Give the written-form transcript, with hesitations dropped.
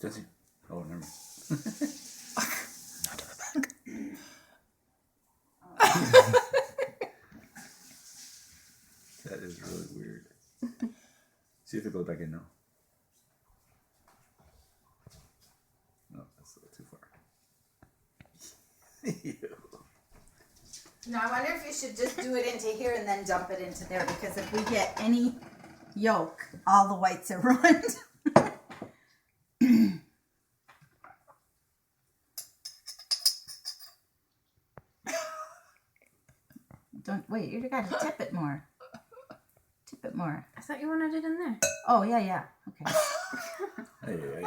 Does he? Oh, never mind. Not to the back. That is really weird. See if it goes back in now. No, that's a little too far. Ew. No, I wonder if you should just do it into here and then dump it into there, because if we get any yolk, all the whites are ruined. Don't wait, you gotta tip it more. Tip it more. I thought you wanted it in there. Oh, yeah. Okay. Hey.